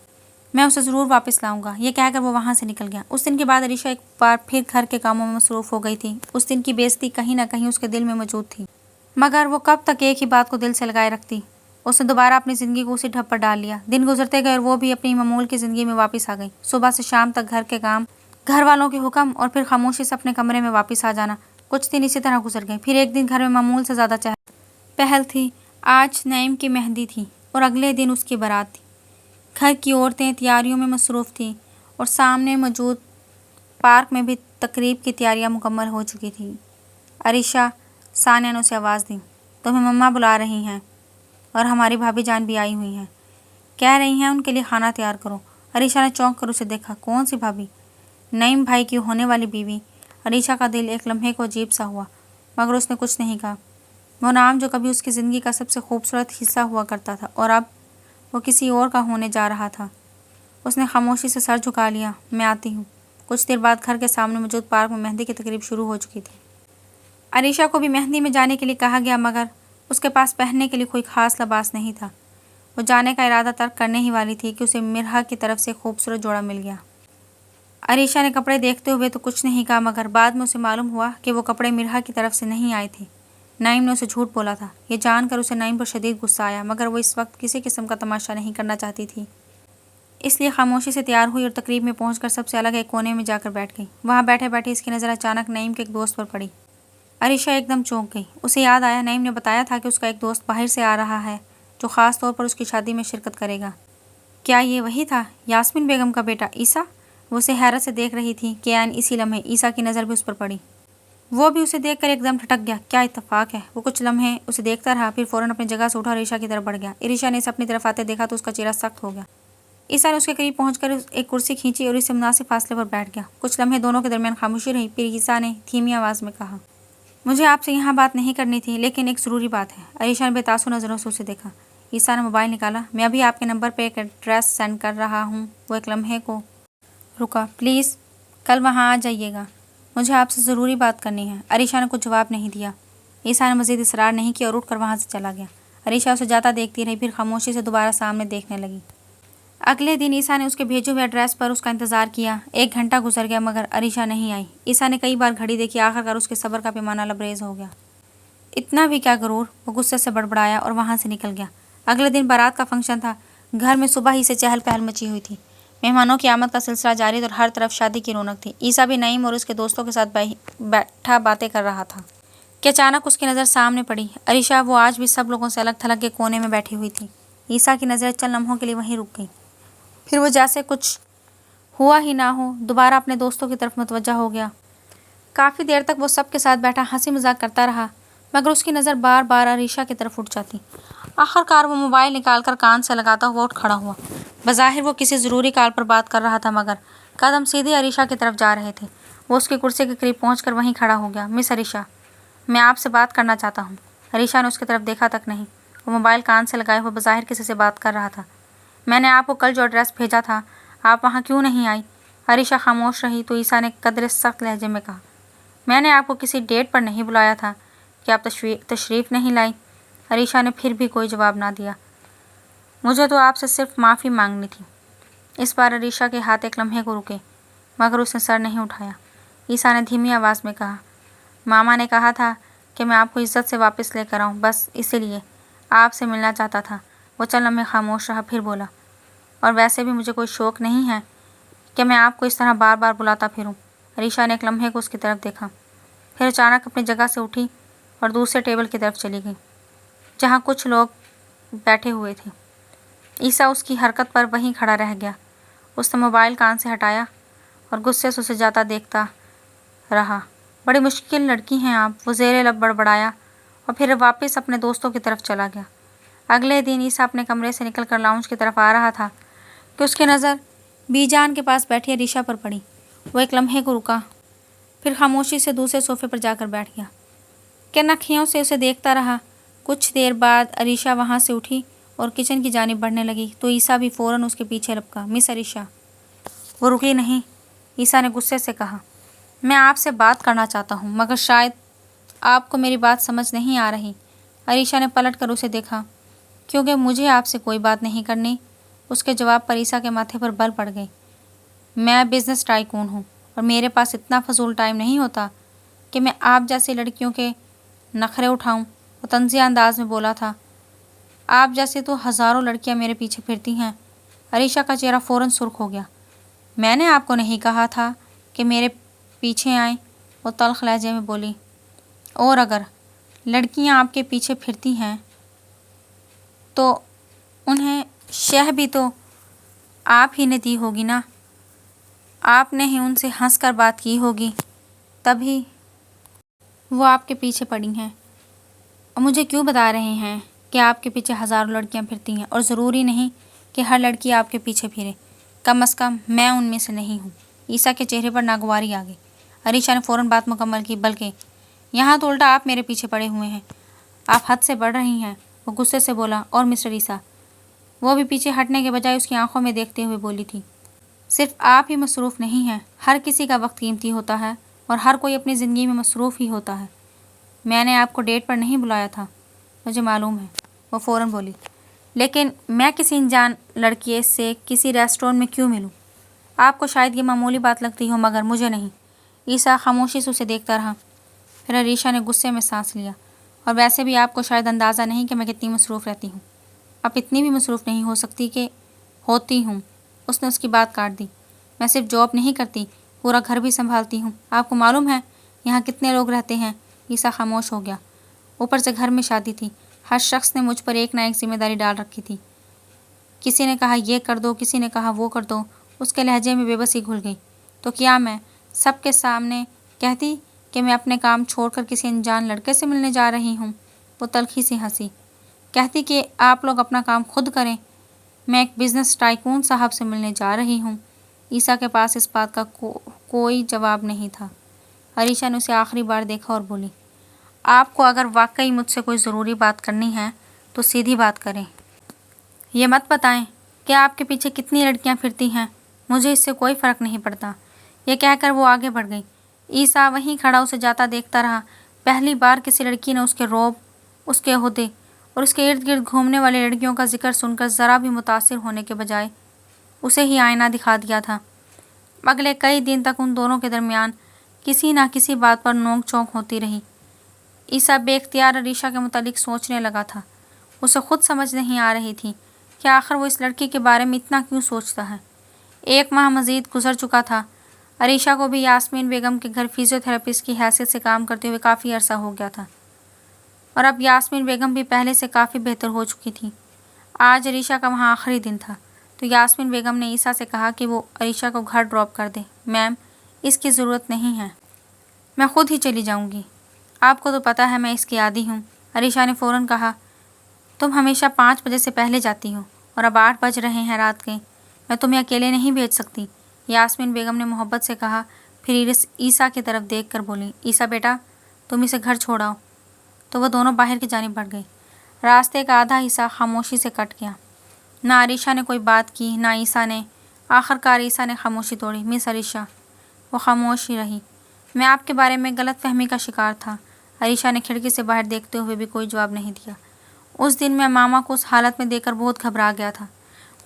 میں اسے ضرور واپس لاؤں گا۔ یہ کہہ کر وہ وہاں سے نکل گیا۔ اس دن کے بعد عریشہ ایک بار پھر گھر کے کاموں میں مصروف ہو گئی تھی۔ اس دن کی بے عزتی کہیں نہ کہیں اس کے دل میں موجود تھی، مگر وہ کب تک ایک ہی بات کو دل سے لگائے رکھتی۔ اس نے دوبارہ اپنی زندگی کو اسی ڈھب پر ڈال لیا۔ دن گزرتے گئے اور وہ بھی اپنی معمول کی زندگی میں واپس آ گئی۔ صبح سے شام تک گھر کے کام، گھر والوں کے حکم اور پھر خاموشی سے اپنے کمرے میں واپس آ جانا۔ کچھ دن اسی طرح گزر گئے۔ پھر ایک دن گھر میں معمول سے زیادہ چہل پہل تھی۔ آج نعیم کی مہندی تھی اور اگلے دن اس کی بارات تھی۔ گھر کی عورتیں تیاریوں میں مصروف تھیں اور سامنے موجود پارک میں بھی تقریب کی تیاریاں مکمل ہو چکی تھیں۔ عریشہ، ثانیہ نے اسے آواز دی، تمہیں مما بلا رہی ہیں اور ہماری بھابھی جان بھی آئی ہوئی ہیں، کہہ رہی ہیں ان کے لیے کھانا تیار کرو۔ عریشہ نے چونک کر اسے دیکھا۔ کون سی بھابھی؟ نعیم بھائی کی ہونے والی بیوی۔ عریشہ کا دل ایک لمحے کو عجیب سا ہوا، مگر اس نے کچھ نہیں کہا۔ وہ نام جو کبھی اس کی زندگی کا سب سے خوبصورت حصہ ہوا کرتا تھا اور اب وہ کسی اور کا ہونے جا رہا تھا۔ اس نے خاموشی سے سر جھکا لیا۔ میں آتی ہوں۔ کچھ دیر بعد گھر کے سامنے موجود پارک میں مہندی کی تقریب شروع ہو چکی تھی۔ عریشہ کو بھی مہندی میں جانے کے لیے کہا گیا، مگر اس کے پاس پہننے کے لیے کوئی خاص لباس نہیں تھا۔ وہ جانے کا ارادہ ترک کرنے ہی والی تھی کہ اسے مرحا کی طرف سے خوبصورت جوڑا مل گیا۔ عریشہ نے کپڑے دیکھتے ہوئے تو کچھ نہیں کہا، مگر بعد میں اسے معلوم ہوا کہ وہ کپڑے مرحا کی طرف سے نہیں آئے تھے۔ نعیم نے اسے جھوٹ بولا تھا۔ یہ جان کر اسے نعیم پر شدید غصہ آیا، مگر وہ اس وقت کسی قسم کا تماشا نہیں کرنا چاہتی تھی، اس لیے خاموشی سے تیار ہوئی اور تقریب میں پہنچ کر سب سے الگ ایک کونے میں جا کر بیٹھ گئی۔ وہاں بیٹھے بیٹھے اس کی نظر اچانک نعیم کے ایک دوست پر پڑی۔ عریشہ ایک دم چونک گئی۔ اسے یاد آیا نعیم نے بتایا تھا کہ اس کا ایک دوست باہر سے آ رہا ہے جو خاص طور پر اس کی شادی میں شرکت کرے گا۔ کیا یہ وہی تھا، یاسمین بیگم کا بیٹا عیسیٰ؟ وہ اسے حیرت سے دیکھ رہی تھی کہ عین اسی لمحے عیسیٰ کی نظر بھی اس پر پڑی۔ وہ بھی اسے دیکھ کر ایک دم ٹھٹک گیا۔ کیا اتفاق ہے! وہ کچھ لمحے اسے دیکھتا رہا، پھر فوراً اپنی جگہ سے اٹھا عریشہ کی طرف بڑھ گیا۔ عریشہ نے اسے اپنی طرف آتے دیکھا تو اس کا چہرہ سخت ہو گیا۔ عیسیٰ نے اس کے قریب پہنچ کر ایک کرسی کھینچی اور اسے مناسب فاصلے پر بیٹھ گیا۔ کچھ لمحے دونوں کے درمیان خاموشی رہی، پھر عیسیٰ نے دھیمی آواز میں کہا، مجھے آپ سے یہاں بات نہیں کرنی تھی، لیکن ایک ضروری بات ہے۔ عریشہ نے بے تاثر نظروں سے اسے دیکھا۔ عیسیٰ نے موبائل نکالا۔ میں ابھی آپ کے نمبر پہ ایک ایڈریس سینڈ کر رہا ہوں۔ وہ ایک لمحے کو رکا۔ پلیز کل وہاں آ جائیے گا، مجھے آپ سے ضروری بات کرنی ہے۔ عریشہ نے کچھ جواب نہیں دیا۔ عیسیٰ نے مزید اصرار نہیں کیا اور اٹھ کر وہاں سے چلا گیا۔ عریشہ اسے جاتا دیکھتی رہی، پھر خاموشی سے دوبارہ سامنے دیکھنے لگی۔ اگلے دن عیسیٰ نے اس کے بھیجے ہوئے ایڈریس پر اس کا انتظار کیا۔ 1 گھنٹہ گزر گیا مگر عریشہ نہیں آئی۔ عیسیٰ نے کئی بار گھڑی دیکھی، آخرکار اس کے صبر کا پیمانہ لبریز ہو گیا۔ اتنا بھی کیا غرور! وہ غصے سے بڑبڑایا اور وہاں سے نکل گیا۔ اگلے دن بارات کا فنکشن تھا۔ گھر میں صبح ہی سے چہل پہل مچی ہوئی تھی۔ مہمانوں کی آمد کا سلسلہ جاری تھا اور ہر طرف شادی کی رونق تھی۔ عیسیٰ بھی نعیم اور اس کے دوستوں کے ساتھ بیٹھا باتیں کر رہا تھا کہ اچانک اس کی نظر سامنے پڑی۔ عریشہ، وہ آج بھی سب لوگوں سے الگ تھلگ کے کونے میں بیٹھی ہوئی تھی۔ عیسیٰ کی نظریں چند لمحوں کے لیے وہیں رک گئیں، پھر وہ جیسے کچھ ہوا ہی نہ ہو دوبارہ اپنے دوستوں کی طرف متوجہ ہو گیا۔ کافی دیر تک وہ سب کے ساتھ بیٹھا ہنسی مذاق کرتا رہا، مگر اس کی نظر بار بار عریشہ کی طرف اٹھ جاتی۔ آخرکار وہ موبائل نکال کر کان سے لگاتا ہوا اٹھ کھڑا ہوا۔ بظاہر وہ کسی ضروری کال پر بات کر رہا تھا، مگر قدم سیدھے عریشہ کی طرف جا رہے تھے۔ وہ اس کی کرسی کے قریب پہنچ کر وہیں کھڑا ہو گیا۔ مس عریشہ، میں آپ سے بات کرنا چاہتا ہوں۔ عریشہ نے اس کی طرف دیکھا تک نہیں۔ وہ موبائل کان سے لگائے ہوئے بظاہر کسی سے بات کر رہا تھا۔ میں نے آپ کو کل جو ایڈریس بھیجا تھا، آپ وہاں کیوں نہیں آئی؟ عریشہ خاموش رہی تو عیسیٰ نے قدرے سخت لہجے میں کہا، میں نے آپ کو کسی ڈیٹ پر نہیں بلایا تھا کہ آپ تشریف نہیں لائی۔ عریشہ نے پھر بھی کوئی جواب نہ دیا۔ مجھے تو آپ سے صرف معافی مانگنی تھی۔ اس بار عریشہ کے ہاتھ ایک لمحے کو رکے، مگر اس نے سر نہیں اٹھایا۔ عیسیٰ نے دھیمی آواز میں کہا، ماما نے کہا تھا کہ میں آپ کو عزت سے واپس لے کر آؤں، بس اسی لیے آپ سے ملنا چاہتا تھا۔ وہ چند لمحے خاموش رہا، پھر بولا، اور ویسے بھی مجھے کوئی شوق نہیں ہے کہ میں آپ کو اس طرح بار بار بلاتا پھروں۔ عریشہ نے ایک لمحے کو اس کی طرف دیکھا، پھر اچانک اپنی جگہ سے اٹھی اور دوسرے ٹیبل کی طرف چلی گئی جہاں کچھ لوگ بیٹھے ہوئے تھے۔ عیسیٰ اس کی حرکت پر وہیں کھڑا رہ گیا۔ اس نے موبائل کان سے ہٹایا اور غصے سے اسے جاتا دیکھتا رہا۔ بڑی مشکل لڑکی ہیں آپ، وہ زیر لب بڑبڑایا اور پھر واپس اپنے دوستوں کی طرف چلا گیا۔ اگلے دن عیسیٰ اپنے کمرے سے نکل کر لاؤنج کی طرف آ رہا تھا کہ اس کی نظر بی جان کے پاس بیٹھی عریشہ پر پڑی۔ وہ ایک لمحے کو رکا، پھر خاموشی سے دوسرے صوفے پر جا کر بیٹھ گیا۔ کنکھیوں سے اسے دیکھتا رہا۔ کچھ دیر بعد عریشہ وہاں سے اٹھی اور کچن کی جانب بڑھنے لگی تو عیسیٰ بھی فوراً اس کے پیچھے لپکا۔ مس عریشہ۔ وہ رکی نہیں۔ عیسیٰ نے غصے سے کہا، میں آپ سے بات کرنا چاہتا ہوں مگر شاید آپ کو میری بات سمجھ نہیں آ رہی۔ عریشہ نے پلٹ کر اسے دیکھا۔ کیونکہ مجھے آپ سے کوئی بات نہیں کرنی۔ اس کے جواب پر عیسیٰ کے ماتھے پر بل پڑ گئی۔ میں بزنس ٹائکون ہوں اور میرے پاس اتنا فضول ٹائم نہیں ہوتا کہ میں آپ جیسی لڑکیوں کے نخرے اٹھاؤں۔ وہ طنزیہ انداز میں بولا تھا، آپ جیسے تو ہزاروں لڑکیاں میرے پیچھے پھرتی ہیں۔ عریشہ کا چہرہ فوراً سرخ ہو گیا۔ میں نے آپ کو نہیں کہا تھا کہ میرے پیچھے آئیں، وہ تلخ لہجے میں بولی۔ اور اگر لڑکیاں آپ کے پیچھے پھرتی ہیں تو انہیں شہ بھی تو آپ ہی نے دی ہوگی نا، آپ نے ہی ان سے ہنس کر بات کی ہوگی، تبھی وہ آپ کے پیچھے پڑی ہیں۔ اور مجھے کیوں بتا رہے ہیں کہ آپ کے پیچھے ہزاروں لڑکیاں پھرتی ہیں اور ضروری نہیں کہ ہر لڑکی آپ کے پیچھے پھرے، کم از کم میں ان میں سے نہیں ہوں۔ عیسیٰ کے چہرے پر ناگواری آ گئی۔ عریشہ نے فوراً بات مکمل کی، بلکہ یہاں تو الٹا آپ میرے پیچھے پڑے ہوئے ہیں، آپ حد سے بڑھ رہی ہیں۔ وہ غصے سے بولا۔ اور مسٹر عیسیٰ؟ وہ بھی پیچھے ہٹنے کے بجائے اس کی آنکھوں میں دیکھتے ہوئے بولی تھی، صرف آپ ہی مصروف نہیں ہیں، ہر کسی کا وقت قیمتی ہوتا ہے اور ہر کوئی اپنی زندگی میں مصروف ہی ہوتا ہے۔ میں نے آپ کو ڈیٹ پر نہیں بلایا تھا، مجھے معلوم ہے، وہ فوراً بولی، لیکن میں کسی انجان لڑکی سے کسی ریسٹورینٹ میں کیوں ملوں؟ آپ کو شاید یہ معمولی بات لگتی ہو مگر مجھے نہیں۔ عیسیٰ خاموشی سے اسے دیکھتا رہا۔ پھر عریشہ نے غصے میں سانس لیا، اور ویسے بھی آپ کو شاید اندازہ نہیں کہ میں کتنی مصروف رہتی ہوں۔ آپ اتنی بھی مصروف نہیں ہو سکتی کہ ہوتی ہوں۔ اس نے اس کی بات کاٹ دی۔ میں صرف جاب نہیں کرتی، پورا گھر بھی سنبھالتی ہوں۔ آپ کو معلوم ہے یہاں کتنے لوگ رہتے ہیں؟ عیسیٰ خاموش ہو گیا۔ اوپر سے گھر میں شادی تھی، ہر شخص نے مجھ پر ایک نہ ایک ذمہ داری ڈال رکھی تھی۔ کسی نے کہا یہ کر دو، کسی نے کہا وہ کر دو۔ اس کے لہجے میں بے بسی گھل گئی۔ تو کیا میں سب کے سامنے کہتی کہ میں اپنے کام چھوڑ کر کسی انجان لڑکے سے ملنے جا رہی ہوں؟ وہ تلخی سے ہنسی۔ کہتی کہ آپ لوگ اپنا کام خود کریں، میں ایک بزنس ٹائکون صاحب سے ملنے جا رہی ہوں۔ عیسیٰ کے پاس اس بات کا کوئی جواب نہیں تھا۔ عریشہ نے اسے آخری بار دیکھا اور بولی، آپ کو اگر واقعی مجھ سے کوئی ضروری بات کرنی ہے تو سیدھی بات کریں، یہ مت بتائیں کہ آپ کے پیچھے کتنی لڑکیاں پھرتی ہیں، مجھے اس سے کوئی فرق نہیں پڑتا۔ یہ کہہ کر وہ آگے بڑھ گئی۔ عیسیٰ وہیں کھڑا اسے جاتا دیکھتا رہا۔ پہلی بار کسی لڑکی نے اس کے روب، اس کے عہدے اور اس کے ارد گرد گھومنے والی لڑکیوں کا ذکر سن کر ذرا بھی متاثر ہونے کے بجائے اسے ہی آئینہ دکھا دیا تھا۔ اگلے کئی دن تک ان دونوں کے درمیان کسی نہ کسی بات پر نوک جھونک ہوتی رہی۔ عیسیٰ بے اختیار عریشہ کے متعلق سوچنے لگا تھا۔ اسے خود سمجھ نہیں آ رہی تھی کہ آخر وہ اس لڑکی کے بارے میں اتنا کیوں سوچتا ہے۔ 1 ماہ مزید گزر چکا تھا۔ عریشہ کو بھی یاسمین بیگم کے گھر فزیو تھراپسٹ کی حیثیت سے کام کرتے ہوئے کافی عرصہ ہو گیا تھا، اور اب یاسمین بیگم بھی پہلے سے کافی بہتر ہو چکی تھی۔ آج عریشہ کا وہاں آخری دن تھا تو یاسمین بیگم نے عیسیٰ سے کہا کہ وہ عریشہ کو گھر ڈراپ کر دے۔ میم، اس کی ضرورت نہیں ہے، میں خود ہی چلی جاؤں گی، آپ کو تو پتہ ہے میں اس کی عادی ہوں۔ عریشہ نے فوراً کہا، تم ہمیشہ 5 بجے سے پہلے جاتی ہو اور اب 8 بج رہے ہیں رات کے، میں تمہیں اکیلے نہیں بھیج سکتی، یاسمین بیگم نے محبت سے کہا۔ پھر عیسیٰ کی طرف دیکھ کر بولی، عیسیٰ بیٹا، تم اسے گھر چھوڑاؤ۔ تو وہ دونوں باہر کی جانب بڑھ گئی۔ راستے کا آدھا حصہ خاموشی سے کٹ گیا۔ نہ عریشہ نے کوئی بات کی، نہ عیسیٰ نے۔ آخر کار عیسیٰ نے خاموشی توڑی۔ مس عریشہ۔ وہ خاموش ہی رہی۔ میں آپ کے بارے میں غلط فہمی کا شکار تھا۔ عریشہ نے کھڑکی سے باہر دیکھتے ہوئے بھی کوئی جواب نہیں دیا۔ اس دن میں ماما کو اس حالت میں دیکھ کر بہت گھبرا گیا تھا۔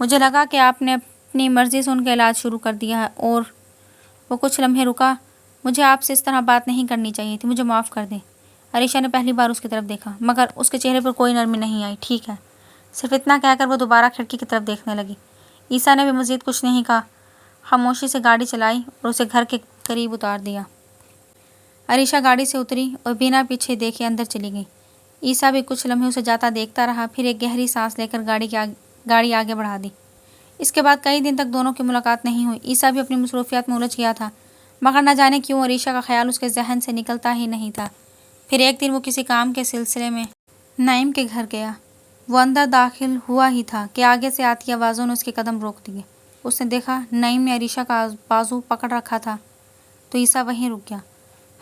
مجھے لگا کہ آپ نے اپنی مرضی سے ان کا علاج شروع کر دیا ہے اور وہ کچھ لمحے رکا۔ مجھے آپ سے اس طرح بات نہیں کرنی چاہیے تھی، مجھے معاف کر دیں۔ عریشہ نے پہلی بار اس کی طرف دیکھا مگر اس کے چہرے پر کوئی نرمی نہیں آئی۔ ٹھیک ہے، صرف اتنا کہہ کر وہ دوبارہ کھڑکی کی طرف دیکھنے لگی۔ عیسیٰ نے بھی مزید کچھ نہیں کہا، خاموشی سے گاڑی چلائی اور اسے گھر کے قریب اتار دیا۔ عریشہ گاڑی سے اتری اور بنا پیچھے دیکھے اندر چلی گئی۔ عیسیٰ بھی کچھ لمحے اسے جاتا دیکھتا رہا، پھر ایک گہری سانس لے کر گاڑی آگے بڑھا دی۔ اس کے بعد کئی دن تک دونوں کی ملاقات نہیں ہوئی۔ عیسیٰ بھی اپنی مصروفیات میں الجھ گیا تھا۔ مگر نہ جانے کیوں عریشہ کا خیال اس کے ذہن سے نکلتا ہی نہیں تھا۔ پھر ایک دن وہ کسی کام کے سلسلے میں نعیم کے گھر گیا۔ وہ اندر داخل ہوا ہی تھا کہ آگے سے آتی آوازوں نے اس کے قدم روک دیے۔ اس نے دیکھا نعیم نے عریشہ کا بازو پکڑ رکھا تھا تو عیسیٰ وہیں رک گیا۔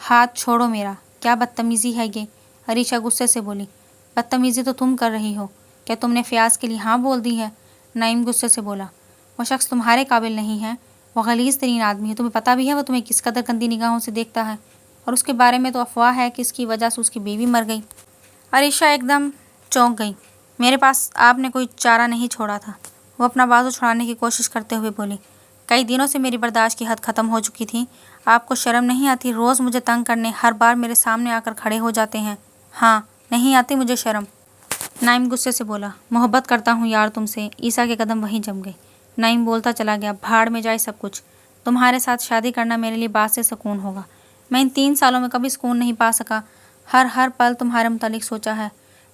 ہاتھ چھوڑو میرا، کیا بدتمیزی ہے یہ؟ عریشہ غصے سے بولی۔ بدتمیزی تو تم کر رہی ہو، کیا تم نے فیاض کے لیے ہاں بول دی ہے؟ نعیم غصے سے بولا۔ وہ شخص تمہارے قابل نہیں ہے، وہ غلیظ ترین آدمی ہے، تمہیں پتہ بھی ہے وہ تمہیں کس قدر گندی نگاہوں سے دیکھتا ہے، اور اس کے بارے میں تو افواہ ہے کہ اس کی وجہ سے اس کی بیوی مر گئی۔ عریشہ ایک دم چونک گئی۔ میرے پاس آپ نے کوئی چارہ نہیں چھوڑا تھا، وہ اپنا بازو چھڑانے کی کوشش کرتے ہوئے بولی۔ کئی دنوں سے میری برداشت کی حد ختم ہو چکی تھی، آپ کو شرم نہیں آتی؟ روز مجھے تنگ کرنے ہر بار میرے سامنے آ کر کھڑے ہو جاتے ہیں۔ ہاں، نہیں آتی مجھے شرم، نعیم غصے سے بولا۔ محبت کرتا ہوں یار تم سے۔ عیسیٰ کے قدم وہیں جم گئے۔ نعیم بولتا چلا گیا، بھاڑ میں جائے سب کچھ، تمہارے ساتھ شادی کرنا میرے لیے باعث سکون ہوگا۔ میں ان 3 سالوں میں کبھی سکون نہیں پا سکا، ہر پل تمہارے متعلق سوچا ہے۔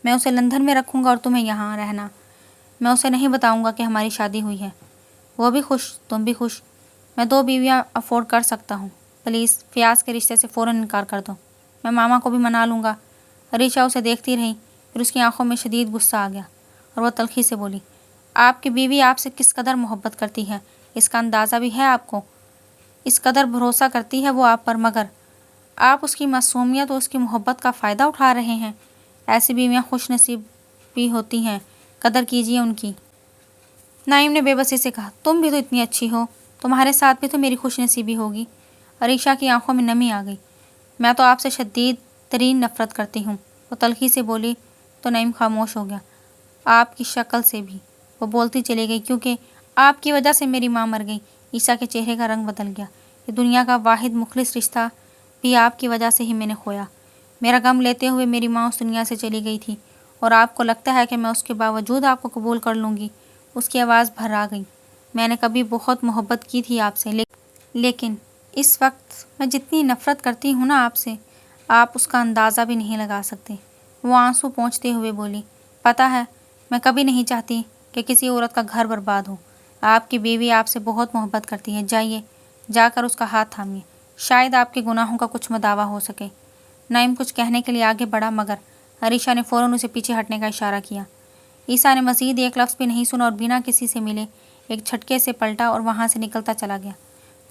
میں اسے لندن میں رکھوں گا اور تمہیں یہاں رہنا۔ میں اسے نہیں بتاؤں گا کہ ہماری شادی ہوئی ہے۔ وہ بھی خوش، تم بھی خوش۔ میں 2 بیویاں افورڈ کر سکتا ہوں۔ پلیز فیاض کے رشتے سے فوراً انکار کر دو، میں ماما کو بھی منا لوں گا۔ عریشہ اسے دیکھتی رہی، پھر اس کی آنکھوں میں شدید غصہ آ گیا اور وہ تلخی سے بولی، آپ کی بیوی آپ سے کس قدر محبت کرتی ہے اس کا اندازہ بھی ہے آپ کو؟ اس قدر بھروسہ کرتی ہے وہ آپ پر، مگر آپ اس کی معصومیت اور اس کی محبت کا فائدہ اٹھا رہے ہیں۔ ایسی بیویاں خوش نصیب بھی ہوتی ہیں، قدر کیجیے ان کی۔ نعیم نے بے بسی سے کہا، تم بھی تو اتنی اچھی ہو، تمہارے ساتھ بھی تو میری خوش نصیبی ہوگی۔ عریشہ کی آنکھوں میں نمی آ گئی۔ میں تو آپ سے شدید ترین نفرت کرتی ہوں، وہ تلخی سے بولی تو نعیم خاموش ہو گیا۔ آپ کی شکل سے بھی، وہ بولتی چلی گئی، کیونکہ آپ کی وجہ سے میری ماں مر گئی۔ عیسیٰ کے چہرے کا رنگ بدل گیا۔ یہ دنیا کا واحد مخلص رشتہ بھی آپ کی وجہ سے ہی میں نے کھویا۔ میرا غم لیتے ہوئے میری ماں اس دنیا سے چلی گئی تھی، اور آپ کو لگتا ہے کہ میں اس کے باوجود آپ کو قبول کر لوں گی؟ اس کی آواز بھرا گئی۔ میں نے کبھی بہت محبت کی تھی آپ سے، لیکن اس وقت میں جتنی نفرت کرتی ہوں نا آپ سے، آپ اس کا اندازہ بھی نہیں لگا سکتے۔ وہ آنسو پونچھتے ہوئے بولی، پتہ ہے میں کبھی نہیں چاہتی کہ کسی عورت کا گھر برباد ہو۔ آپ کی بیوی آپ سے بہت محبت کرتی ہے، جائیے، جا کر اس کا ہاتھ تھامیے، شاید آپ کے گناہوں کا کچھ مداوع ہو سکے۔ نعیم کچھ کہنے کے لیے آگے بڑھا، مگر عریشہ نے فوراً اسے پیچھے ہٹنے کا اشارہ کیا۔ عیسیٰ نے مزید ایک لفظ بھی نہیں سنا اور بنا کسی سے ملے ایک جھٹکے سے پلٹا اور وہاں سے نکلتا چلا گیا۔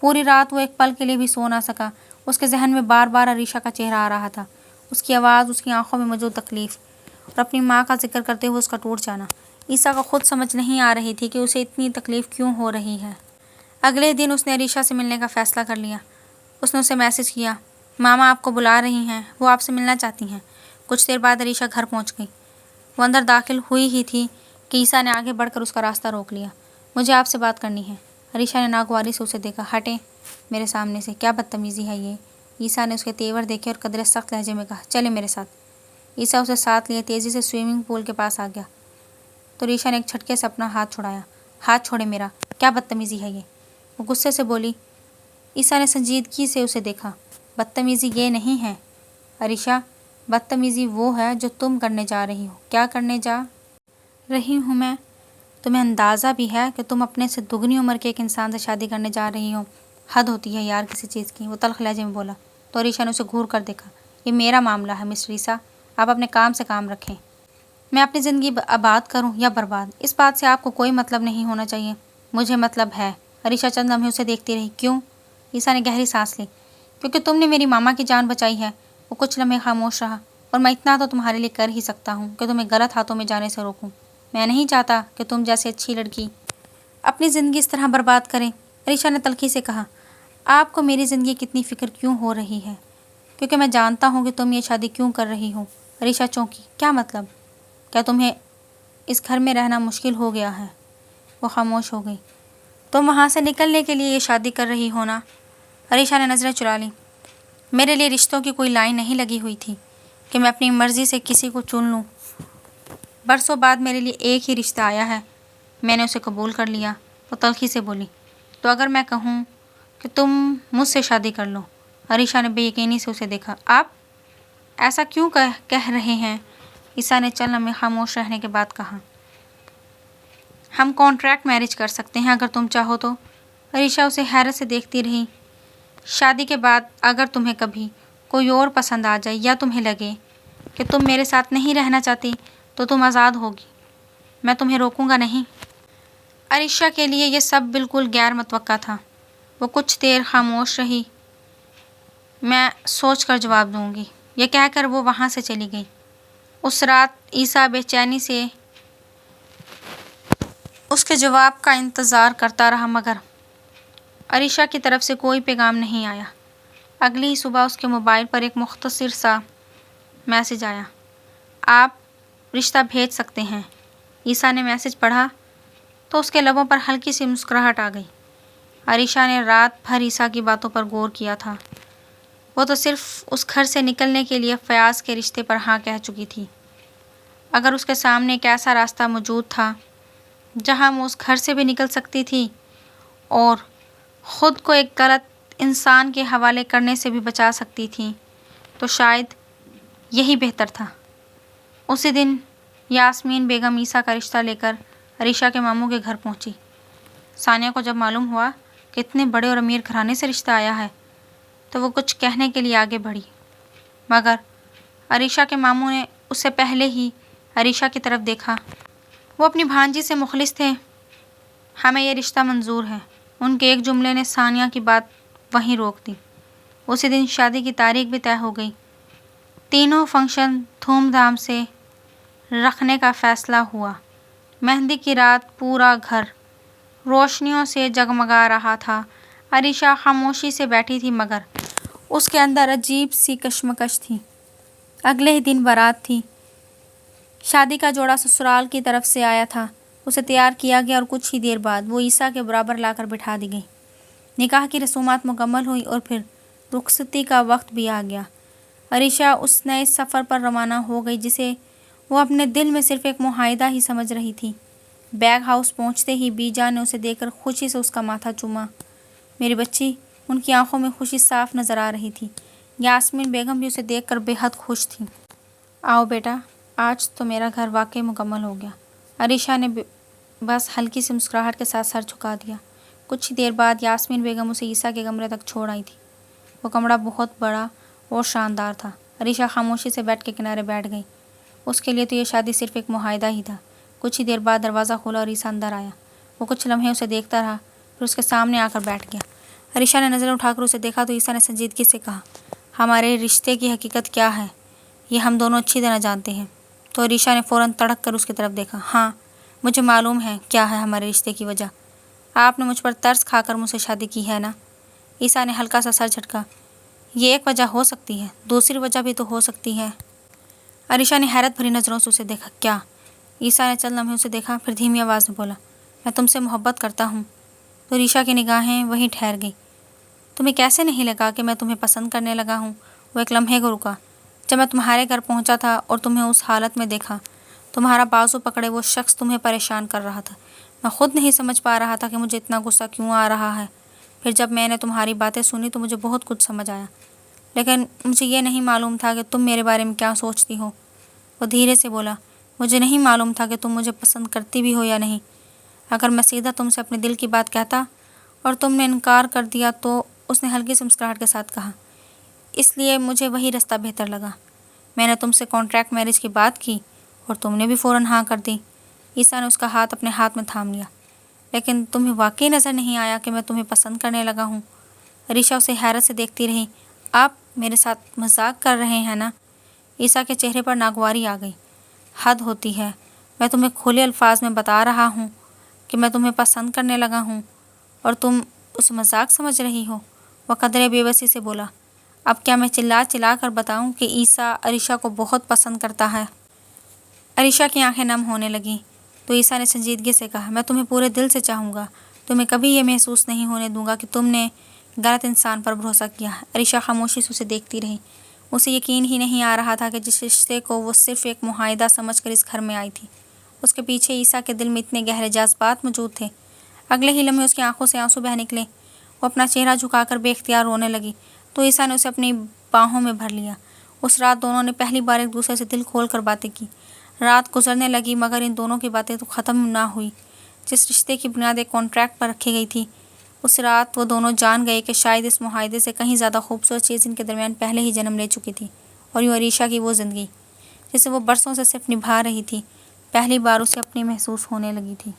پوری رات وہ ایک پل کے لیے بھی سو نہ سکا۔ اس کے ذہن میں بار بار عریشہ کا چہرہ آ رہا تھا، اس کی آواز، اس کی آنکھوں میں موجود تکلیف، اور اپنی ماں کا ذکر کرتے ہوئے اس کا ٹوٹ جانا۔ عیسیٰ کو خود سمجھ نہیں آ رہی تھی کہ اسے اتنی تکلیف کیوں ہو رہی ہے۔ اگلے دن اس نے عریشہ سے ملنے کا فیصلہ کر لیا۔ اس نے اسے میسج کیا، ماما آپ کو بلا رہی ہیں، وہ آپ سے ملنا چاہتی ہیں۔ کچھ دیر بعد عریشہ گھر پہنچ گئی۔ وہ اندر داخل ہوئی ہی تھی کہ عیسیٰ نے آگے بڑھ کر اس کا راستہ روک لیا۔ مجھے آپ سے بات کرنی ہے۔ عریشہ نے ناگواری سے اسے دیکھا۔ ہٹیں میرے سامنے سے، کیا بدتمیزی ہے یہ؟ عیسیٰ نے اس کے تیور دیکھے اور قدرے سخت لہجے میں کہا، چلے میرے ساتھ۔ عیسیٰ اسے ساتھ لیے تیزی سے سوئمنگ پول کے پاس آ گیا تو عریشہ نے ایک جھٹکے سے اپنا ہاتھ چھڑایا۔ ہاتھ چھوڑے میرا، کیا بدتمیزی ہے یہ؟ وہ غصے سے بولی۔ عیسیٰ نے سنجیدگی سے اسے دیکھا۔ بدتمیزی یہ نہیں ہے عریشہ، بدتمیزی وہ ہے جو تم کرنے جا رہی ہو۔ کیا کرنے جا رہی ہوں میں؟ تمہیں اندازہ بھی ہے کہ تم اپنے سے دگنی عمر کے ایک انسان سے شادی کرنے جا رہی ہو؟ حد ہوتی ہے یار کسی چیز کی، وہ تلخ لہجے میں بولا تو عریشہ نے اسے گھور کر دیکھا۔ یہ میرا معاملہ ہے مسٹر عیسیٰ، آپ اپنے کام سے کام رکھیں۔ میں اپنی زندگی آباد کروں یا برباد، اس بات سے آپ کو کوئی مطلب نہیں ہونا چاہیے۔ مجھے مطلب ہے۔ عریشہ چند لمحے اسے دیکھتی رہی۔ کیوں؟ عیسیٰ نے گہری سانس لی۔ کیونکہ تم نے میری ماما کی جان بچائی ہے۔ وہ کچھ لمحے خاموش رہا۔ اور میں اتنا تو تمہارے لیے کر ہی سکتا ہوں کہ تمہیں غلط ہاتھوں میں جانے سے روکوں۔ میں نہیں چاہتا کہ تم جیسی اچھی لڑکی اپنی زندگی اس طرح برباد کریں۔ عریشہ نے تلخی سے کہا، آپ کو میری زندگی کتنی فکر کیوں ہو رہی ہے؟ کیونکہ میں جانتا ہوں کہ تم یہ شادی کیوں کر رہی ہو۔ عریشہ چونکی۔ کیا مطلب؟ کیا تمہیں اس گھر میں رہنا مشکل ہو گیا ہے؟ وہ خاموش ہو گئی۔ تم وہاں سے نکلنے کے لیے یہ شادی کر رہی ہو نا؟ عریشہ نے نظریں چرا لیں۔ میرے لیے رشتوں کی کوئی لائن نہیں لگی ہوئی تھی کہ میں اپنی مرضی سے کسی کو چن لوں۔ برسوں بعد میرے لیے ایک ہی رشتہ آیا ہے، میں نے اسے قبول کر لیا۔ وہ تلخی سے بولی، تو اگر میں کہوں کہ تم مجھ سے شادی کر لو؟ عریشہ نے بے یقینی سے اسے دیکھا۔ آپ ایسا کیوں کہہ رہے ہیں؟ عیسیٰ نے چند لمحے خاموش رہنے کے بعد کہا، ہم کانٹریکٹ میرج کر سکتے ہیں اگر تم چاہو تو۔ عریشہ اسے حیرت سے دیکھتی رہی۔ شادی کے بعد اگر تمہیں کبھی کوئی اور پسند آ جائے یا تمہیں لگے کہ تم میرے ساتھ نہیں رہنا چاہتی تو تم آزاد ہوگی، میں تمہیں روکوں گا نہیں۔ عریشہ کے لیے یہ سب بالکل غیر متوقع تھا۔ وہ کچھ دیر خاموش رہی۔ میں سوچ کر جواب دوں گی، یہ کہہ کر وہ وہاں سے چلی گئی۔ اس رات عیسیٰ بے چینی سے اس کے جواب کا انتظار کرتا رہا مگر عریشہ کی طرف سے کوئی پیغام نہیں آیا۔ اگلی ہی صبح اس کے موبائل پر ایک مختصر سا میسج آیا، آپ رشتہ بھیج سکتے ہیں۔ عیسیٰ نے میسج پڑھا تو اس کے لبوں پر ہلکی سی مسکراہٹ آ گئی۔ عریشہ نے رات بھر عیسیٰ کی باتوں پر غور کیا تھا۔ وہ تو صرف اس گھر سے نکلنے کے لیے فیاض کے رشتے پر ہاں کہہ چکی تھی۔ اگر اس کے سامنے ایک ایسا راستہ موجود تھا جہاں وہ اس گھر سے بھی نکل سکتی تھی اور خود کو ایک غلط انسان کے حوالے کرنے سے بھی بچا سکتی تھی تو شاید یہی بہتر تھا۔ اسی دن یاسمین بیگم عیسیٰ کا رشتہ لے کر عریشہ کے ماموں کے گھر پہنچی۔ ثانیہ کو جب معلوم ہوا کہ اتنے بڑے اور امیر گھرانے سے رشتہ آیا ہے تو وہ کچھ کہنے کے لیے آگے بڑھی، مگر عریشہ کے ماموں نے اس سے پہلے ہی عریشہ کی طرف دیکھا۔ وہ اپنی بھانجی سے مخلص تھے۔ ہمیں یہ رشتہ منظور ہے۔ ان کے ایک جملے نے ثانیہ کی بات وہیں روک دی۔ اسی دن شادی کی تاریخ بھی طے ہو گئی۔ تینوں فنکشن دھوم دھام سے رکھنے کا فیصلہ ہوا۔ مہندی کی رات پورا گھر روشنیوں سے جگمگا رہا تھا۔ عریشہ خاموشی سے بیٹھی تھی مگر اس کے اندر عجیب سی کشمکش تھی۔ اگلے ہی دن بارات تھی۔ شادی کا جوڑا سسرال کی طرف سے آیا تھا۔ اسے تیار کیا گیا اور کچھ ہی دیر بعد وہ عیسیٰ کے برابر لا کر بٹھا دی گئی۔ نکاح کی رسومات مکمل ہوئی اور پھر رخصتی کا وقت بھی آ گیا۔ عریشہ اس نئے سفر پر روانہ ہو گئی جسے وہ اپنے دل میں صرف ایک معاہدہ ہی سمجھ رہی تھی۔ بیگ ہاؤس پہنچتے ہی بی جان نے اسے دیکھ کر خوشی سے اس کا ماتھا چوما۔ میری بچی، ان کی آنکھوں میں خوشی صاف نظر آ رہی تھی۔ یاسمین بیگم بھی اسے دیکھ کر بے حد خوش تھی۔ آؤ بیٹا، آج تو میرا گھر واقعی مکمل ہو گیا۔ عریشہ نے بس ہلکی سی مسکراہٹ کے ساتھ سر جھکا دیا۔ کچھ ہی دیر بعد یاسمین بیگم اسے عیسیٰ کے کمرے تک چھوڑ آئی تھی۔ وہ کمرہ بہت بڑا اور شاندار تھا۔ عریشہ خاموشی سے بیڈ کے کنارے بیٹھ گئی۔ اس کے لیے تو یہ شادی صرف ایک معاہدہ ہی تھا۔ کچھ ہی دیر بعد دروازہ کھولا اور عیسیٰ اندر آیا۔ وہ کچھ لمحے اسے دیکھتا رہا پھر اس کے سامنے آ کر بیٹھ گیا۔ عریشہ نے نظریں اٹھا کر اسے دیکھا تو عیسیٰ نے سنجیدگی سے کہا، ہمارے رشتے کی حقیقت کیا ہے یہ ہم دونوں اچھی طرح جانتے ہیں۔ تو عریشہ نے فوراً تڑک کر اس کی طرف دیکھا۔ ہاں، مجھے معلوم ہے کیا ہے ہمارے رشتے کی وجہ۔ آپ نے مجھ پر ترس کھا کر مجھ سے شادی کی ہے نا؟ عیسیٰ نے ہلکا سا سر جھٹکا۔ یہ ایک وجہ ہو سکتی ہے، دوسری وجہ بھی تو ہو سکتی ہے۔ عریشہ نے حیرت بھری نظروں سے اسے دیکھا۔ کیا؟ عیسیٰ نے چند لمحے اسے دیکھا پھر دھیمی آواز میں بولا، میں تم سے محبت کرتا ہوں۔ تو عریشہ کی نگاہیں وہیں ٹھہر گئی۔ تمہیں کیسے نہیں لگا کہ میں تمہیں پسند کرنے لگا ہوں؟ وہ ایک لمحے کو رکا۔ جب میں تمہارے گھر پہنچا تھا اور تمہیں اس حالت میں دیکھا، تمہارا بازو پکڑے وہ شخص تمہیں پریشان کر رہا تھا، میں خود نہیں سمجھ پا رہا تھا کہ مجھے اتنا غصہ کیوں آ رہا ہے۔ پھر جب میں نے تمہاری باتیں سنی تو مجھے بہت کچھ سمجھ آیا، لیکن مجھے یہ نہیں معلوم تھا کہ تم میرے بارے میں کیا سوچتی ہو۔ وہ دھیرے سے بولا، مجھے نہیں معلوم تھا کہ تم مجھے پسند کرتی بھی ہو یا نہیں۔ اگر میں سیدھا تم سے اپنے دل کی بات کہتا اور تم نے انکار کر دیا تو، اس نے ہلکی سی مسکراہٹ کے ساتھ کہا، اس لیے مجھے وہی رستہ بہتر لگا۔ میں نے تم سے کانٹریکٹ میرج کی بات کی اور تم نے بھی فوراً ہاں کر دی۔ عیسیٰ نے اس کا ہاتھ اپنے ہاتھ میں تھام لیا۔ لیکن تمہیں واقعی نظر نہیں آیا کہ میں تمہیں پسند کرنے لگا ہوں؟ عریشہ اسے حیرت سے دیکھتی رہی۔ آپ میرے ساتھ مذاق کر رہے ہیں نا؟ عیسیٰ کے چہرے پر ناگواری آ گئی۔ حد ہوتی ہے، میں تمہیں کھلے الفاظ میں بتا رہا ہوں کہ میں تمہیں پسند کرنے لگا ہوں اور تم اسے مذاق سمجھ رہی ہو۔ وہ قدرے بے بسی سے بولا، اب کیا میں چلا چلا کر بتاؤں کہ عیسیٰ عریشہ کو بہت پسند کرتا ہے؟ عریشہ کی آنکھیں نم ہونے لگیں تو عیسیٰ نے سنجیدگی سے کہا، میں تمہیں پورے دل سے چاہوں گا، تمہیں کبھی یہ محسوس نہیں ہونے دوں گا کہ تم نے غلط انسان پر بھروسہ کیا ہے۔ عریشہ خاموشی سے اسے دیکھتی رہی۔ اسے یقین ہی نہیں آ رہا تھا کہ جس رشتے کو وہ صرف ایک معاہدہ سمجھ کر اس گھر میں آئی تھی، اس کے پیچھے عیسیٰ کے دل میں اتنے گہرے جذبات موجود تھے۔ اگلے ہی لمحے اس کی آنکھوں سے آنسو بہہ نکلے۔ وہ اپنا چہرہ جھکا کر بے اختیار رونے لگی تو عیسیٰ نے اسے اپنی باہوں میں بھر لیا۔ اس رات دونوں نے پہلی بار ایک دوسرے سے دل کھول کر باتیں کی۔ رات گزرنے لگی مگر ان دونوں کی باتیں تو ختم نہ ہوئی۔ جس رشتے کی بنیاد ایک کانٹریکٹ پر رکھی گئی تھی اس رات وہ دونوں جان گئے کہ شاید اس معاہدے سے کہیں زیادہ خوبصورت چیز ان کے درمیان پہلے ہی جنم لے چکی تھی، اور یوں عریشہ کی وہ زندگی جسے وہ برسوں سے صرف نبھا رہی تھی، پہلی بار اسے اپنی محسوس ہونے لگی تھی۔